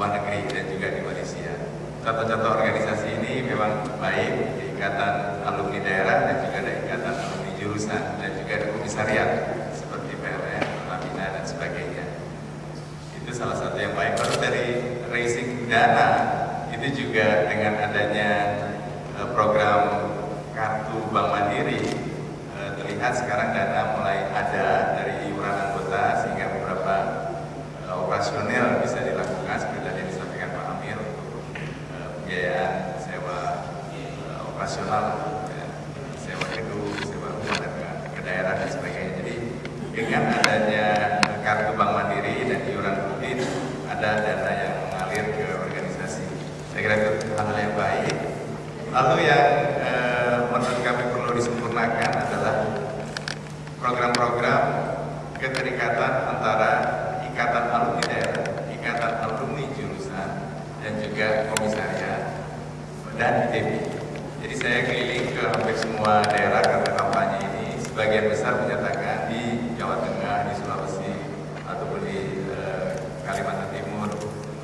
luar negeri dan juga di Malaysia. Contoh-contoh organisasi ini memang baik di Ikatan Alumni Daerah dan juga ada Ikatan Alumni Jurusan dan juga ada komisariat seperti PLN, Pertamina dan sebagainya. Itu salah satu yang baik. Baru dari raising dana itu juga dengan adanya program kartu Bank Mandiri, terlihat sekarang dana mulai ada dari iuran anggota sehingga beberapa operasional bisa dilakukan seperti tadi yang disampaikan Pak Amir untuk pembiayaan sewa operasional, sewa gedung, sewa rumah ke daerah dan sebagainya. Jadi dengan adanya kartu Bank Mandiri dan iuran rutin ada dana yang mengalir ke organisasi. Saya kira itu hal yang baik. Lalu yang menurut kami perlu disempurnakan adalah program-program keterikatan antara Ikatan Alumni Daerah, Ikatan Alumni Jurusan, dan juga komisariat dan ITB. Jadi saya keliling ke hampir semua daerah karena kampanye ini, sebagian besar menyatakan di Jawa Tengah, di Sulawesi, ataupun di Kalimantan Timur.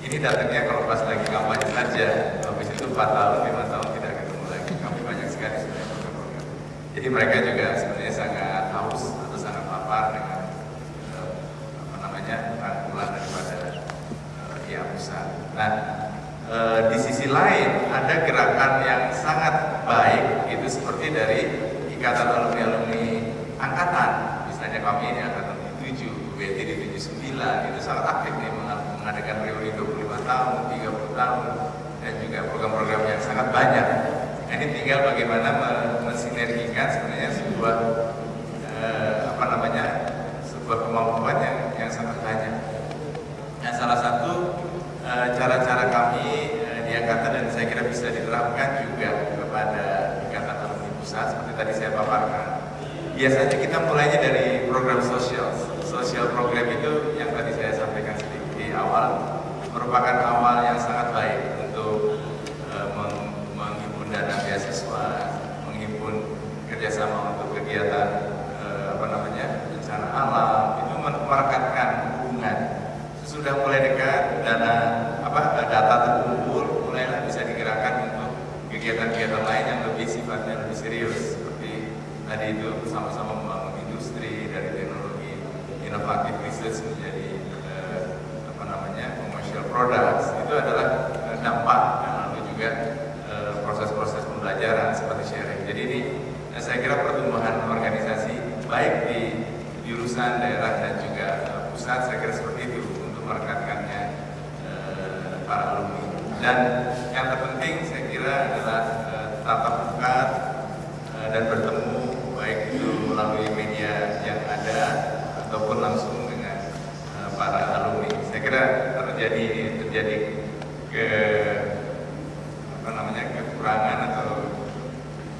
Ini datangnya kalau pas lagi kampanye saja, habis itu 4 tahun, 5 tahun tidak ketemu lagi. Kami banyak sekali sebenarnya program-program. Jadi mereka juga sebenarnya sangat haus atau sangat lapar dengan rangkulan daripada yang besar. Nah, di sisi lain ada gerakan yang sangat baik itu seperti dari Ikatan Alumni Angkatan. Misalnya kami ini Angkatan 7, UBT di 79 itu sangat aktif nih mengadakan reuni 25 tahun, 30 tahun dan juga program-program yang sangat banyak. Nah, ini tinggal bagaimana mensinergikan sebenarnya sebuah sebuah kemampuan yang sangat banyak. Nah, salah satu cara-cara kami di Angkatan dan saya kira bisa diterapkan juga kepada Ikatan Alumni Pusat seperti tadi saya paparkan. Biasanya kita mulainya dari program sosial. Sosial program itu yang tadi saya sampaikan sedikit di awal merupakan awal yang sangat baik untuk menghimpun dana beasiswa, menghimpun kerjasama untuk kegiatan bencana alam, itu merekatkan hubungan. Sudah mulai dekat data terkumpul, mulailah bisa digerakkan untuk kegiatan-kegiatan lain yang lebih sifatnya lebih serius seperti tadi itu bersama-sama membangun industri dari teknologi inovatif research menjadi commercial products. Itu adalah dampak dan lalu juga proses-proses pembelajaran seperti sharing. Jadi ini saya kira pertumbuhan organisasi baik di jurusan, daerah dan juga pusat, saya kira seperti itu untuk merekatkannya para alumni. Dan yang terpenting saya kira adalah tatap muka dan bertemu baik itu melalui media yang ada ataupun langsung dengan para alumni. Saya kira terjadi kekurangan atau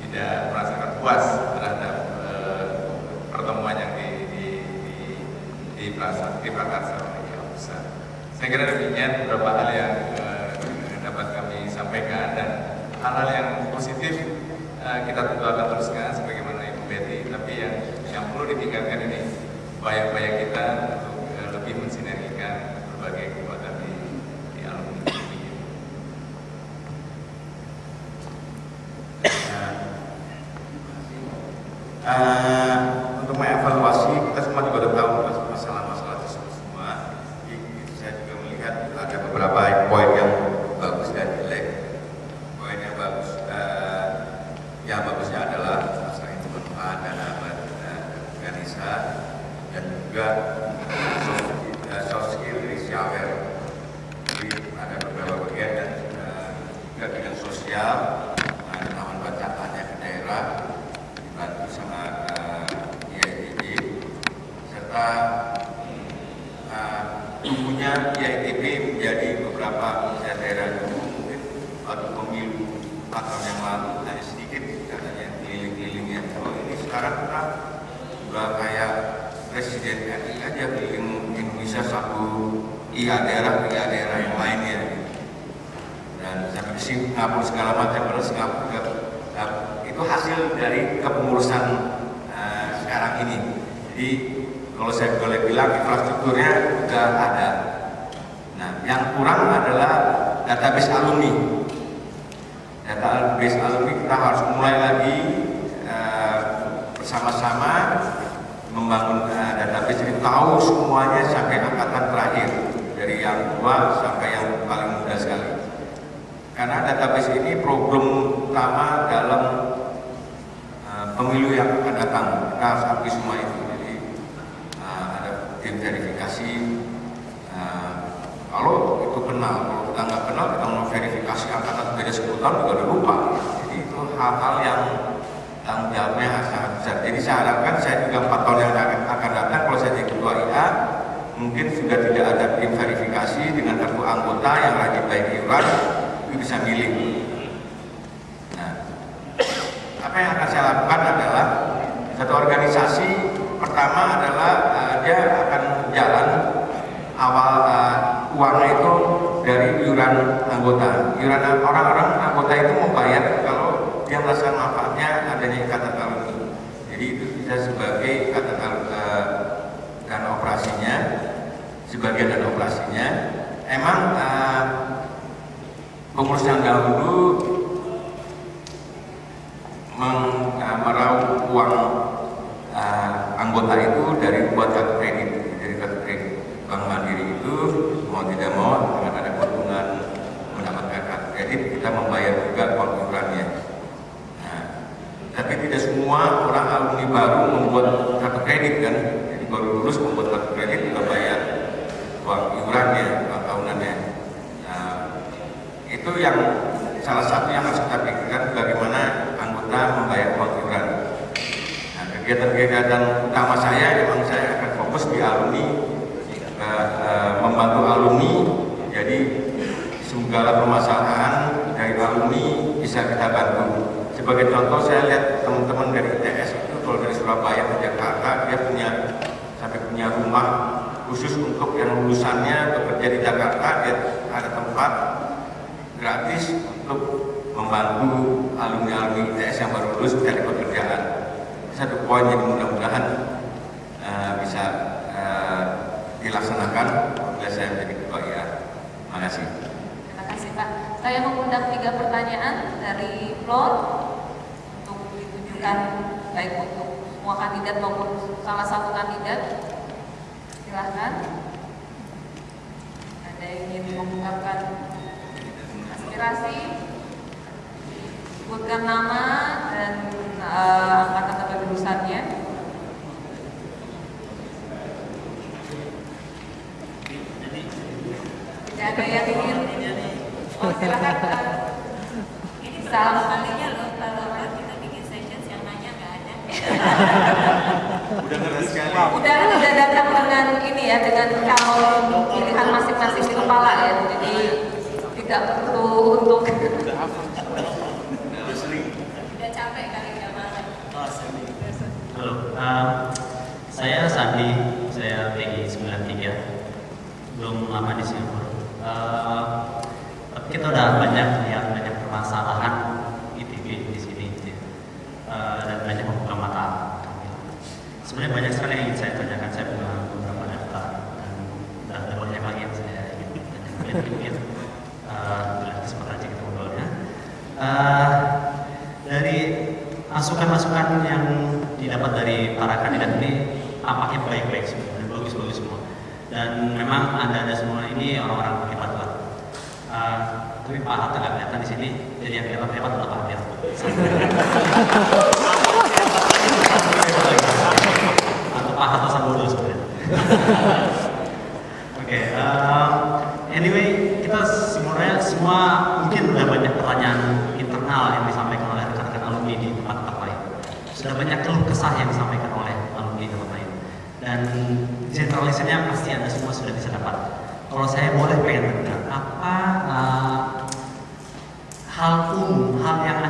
tidak merasakan puas terhadap pertemuan yang di Prakarsa yang besar. Saya kira demikian beberapa hal yang dapat kami sampaikan dan hal-hal yang positif kita tentu akan teruskan sebagaimana Ibu Betty. Tapi yang perlu ditingkatkan ini upaya-upaya kita untuk lebih mensinergikan berbagai kekuatan di alumni. Untuk mengevaluasi, kita semua juga sudah tahu masalah-masalah tersebut semua. Saya juga melihat ada beberapa poin yang bagus dan jelek. Poin yang bagus, yang bagusnya adalah masalah itu bermanfaat dana organisasi dan juga soft skill risk aware. Jadi ada beberapa bagian dan juga bidang sosial, taman bacaannya ke daerah. Bersama IITB serta tumbuhnya IITB menjadi beberapa daerah dulu mungkin waktu pemilu 4 tahun yang lalu hanya sedikit katanya keliling-keliling ya. Kalau ini sekarang kita sudah kayak presiden RI aja keliling Indonesia satu daerah yang lainnya. Dan sampai di Singapura segala macam, terus Singapura itu hasil dari kepengurusan sekarang ini. Jadi kalau saya boleh bilang infrastrukturnya sudah ada. Nah, yang kurang adalah database alumni. Database alumni kita harus mulai lagi bersama-sama membangun database ini, tahu semuanya sampai angkatan terakhir, dari yang tua sampai yang paling muda sekali. Karena database ini problem utama dalam pemilu yang akan datang. Kita harus akui semua itu. Jadi ada tim verifikasi. Kalau itu kenal, kalau kita nggak kenal, kita mau verifikasi angkatan beda 10 tahun juga udah lupa. Jadi itu hal-hal yang tanggung jawabnya sangat besar. Jadi saya harapkan saya juga 4 tahun yang akan datang, kalau saya jadi ketua IA, mungkin sudah tidak ada tim verifikasi dengan kartu anggota yang rajin bayar iuran, itu bisa milih. Nah, apa yang akan saya lakukan adalah satu organisasi pertama adalah dia akan jalan awal uangnya itu dari iuran anggota. Iuran orang-orang anggota itu membayar kalau dia merasakan manfaatnya adanya ikatan alumni. Jadi itu bisa sebagai ikatan dana operasinya, sebagian dana operasinya. Emang pengurus yang dahulu meraup uang anggota itu dari buat kartu kredit, dari kartu kredit. Bank Mandiri itu mau tidak mau dengan ada keuntungan mendapatkan kartu kredit, kita membayar juga uang iurannya. Nah, tapi tidak semua orang alumni baru membuat kartu kredit kan, jadi baru lulus membuat kartu kredit juga bayar uang iurannya, uang tahunannya. Nah, itu yang salah satu yang harus kita pikirkan, bagaimana anggota membayar uang iuran. Nah, kegiatan-kegiatan utama saya memang saya akan fokus di alumni, membantu alumni. Jadi segala permasalahan dari alumni bisa kita bantu. Sebagai contoh, saya lihat teman-teman dari ITS itu kalau dari Surabaya ke Jakarta, dia sampai punya rumah khusus untuk yang lulusannya bekerja di Jakarta. Dia ada tempat gratis untuk membantu alumni ITS yang baru lulus mencari pekerjaan. Satu poin yang mudah-mudahan bisa dilaksanakan bila saya menjadi ketua IA. Terima kasih. Terima kasih Pak. Saya mengundang 3 pertanyaan dari floor untuk ditujukan baik untuk semua kandidat maupun salah satu kandidat. Silahkan. Ada yang ingin mengungkapkan aspirasi, sebutkan nama dan angkatan atau jurusannya. Tidak ada yang ingin. Oh, silakan. Ini salah kalinya loh kalau kita bikin session yang nanya nggak ada. Udah ngerti sekali. Udah datang dengan ini ya, dengan calon pilihan masing-masing di kepala ya. Jadi tidak perlu untuk. Udah capek kali nggak malam. Halo, saya Sandi, saya PG 93, belum lama di Singapura. Tapi kita udah banyak lihat banyak permasalahan ITB di sini, dan banyak membuka mata. Sebenarnya banyak sekali yang ingin saya tanyakan, saya punya beberapa data dan ada banyak lagi yang saya ingin tanyakan. Bila kesempatan aja kita ngobrolnya. Dari masukan-masukan yang didapat dari para kandidat ini tampaknya baik-baik semua dan bagus-bagus semua. Dan memang anda semua ini orang-orang hebat lah. Tapi Pak Hatta nggak kelihatan di sini, jadi yang hebat adalah Pak Hatta. Atau Pak Hatta Sambodo sebenarnya. Oke, anyway, kita sebenarnya semua mungkin udah banyak pertanyaan internal yang disampaikan oleh rekan-rekan alumni di tempat-tempat lain. Sudah banyak keluh kesah yang disampaikan oleh alumni di tempat lain. Dan generalisirnya pasti Anda semua sudah bisa dapat. Kalau saya boleh pengen dengar apa hal umum, hal yang